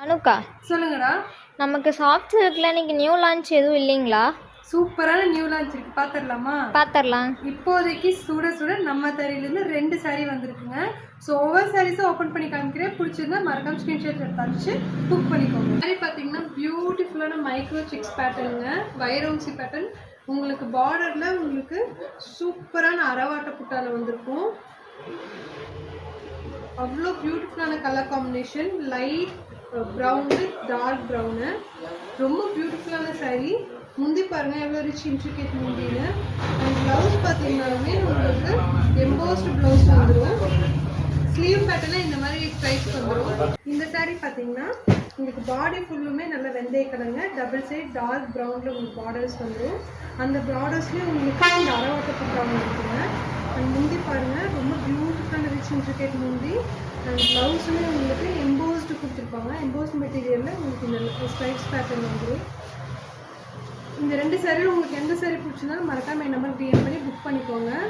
அனுக்கா, சொல்லுங்கடா. நமக்கு சாஃப்ட் சில்க்ல இன்னைக்கு நியூ லான்ச் எதுவும் இல்லைங்களா? சூப்பரான நியூ லான்ச் இருக்கு, பாத்துடலாமா? பாத்திரலாம். இப்போதைக்கு சுட சுட நம்ம தரையிலேருந்து 2 சாரீ வந்திருக்குங்க. ஸோ ஒவ்வொரு சாரீஸும் ஓப்பன் பண்ணி காமிக்கிறேன். பிடிச்சிருந்தா மறக்காம ஸ்க்ரீன்ஷாட் எடுத்து புக் பண்ணிக்கோங்க. சாரி பார்த்தீங்கன்னா பியூட்டிஃபுல்லான மைக்ரோ சிக்ஸ் பேட்டர்னுங்க, வைரவுசி பேட்டர்ன். உங்களுக்கு பார்டர்ல உங்களுக்கு சூப்பரான அரவாட்ட புட்டால வந்திருக்கும். அவ்வளோ பியூட்டிஃபுல்லான colour combination, light brown dark brown, ரொம்ப பியூட்டிஃபுல்லான சாரீ. முந்தி பாருங்க எவ்வளோ ரிச் இன்ட்ரிகேட் முந்தின்னு. அண்ட் ப்ளவுஸ் பார்த்தீங்கன்னாலுமே உங்களுக்கு எம்போஸ்டு ப்ளவுஸ் வந்துடும். ஸ்லீவ் பேட்டர்னில் இந்த மாதிரி ப்ரைஸ் வந்துடும். இந்த சாரீ பார்த்தீங்கன்னா உங்களுக்கு பாடி ஃபுல்லுமே நல்ல வெந்தய கலருங்க, டபுள் சைட் டார்க் ப்ரௌனில் உங்களுக்கு பார்டர்ஸ் வந்துடும். அந்த பார்டர்ஸ்லேயும் உங்களுக்கு இந்த அரவாட்ட புட்டாங்க இருக்குங்க. அண்ட் முந்தி பாருங்கள் ரொம்ப பியூட்டிஃபுல்லான ரிச் இன்ட்ரிகேட் முந்தி. அண்ட் ப்ளவுஸுமே உங்களுக்கு எம்போஸ்டு கொடுத்துருப்பாங்க. எம்போஸ்ட் மெட்டீரியலில் உங்களுக்கு இந்த ஸ்ட்ரைப்ஸ் பேட்டர்ன் வந்துடும். இந்த 2 சாரியில் உங்களுக்கு எந்த சாரீ பிடிச்சிருந்தாலும் மறக்காம என் நம்பர் டிஎம் பண்ணி புக் பண்ணிக்கோங்க.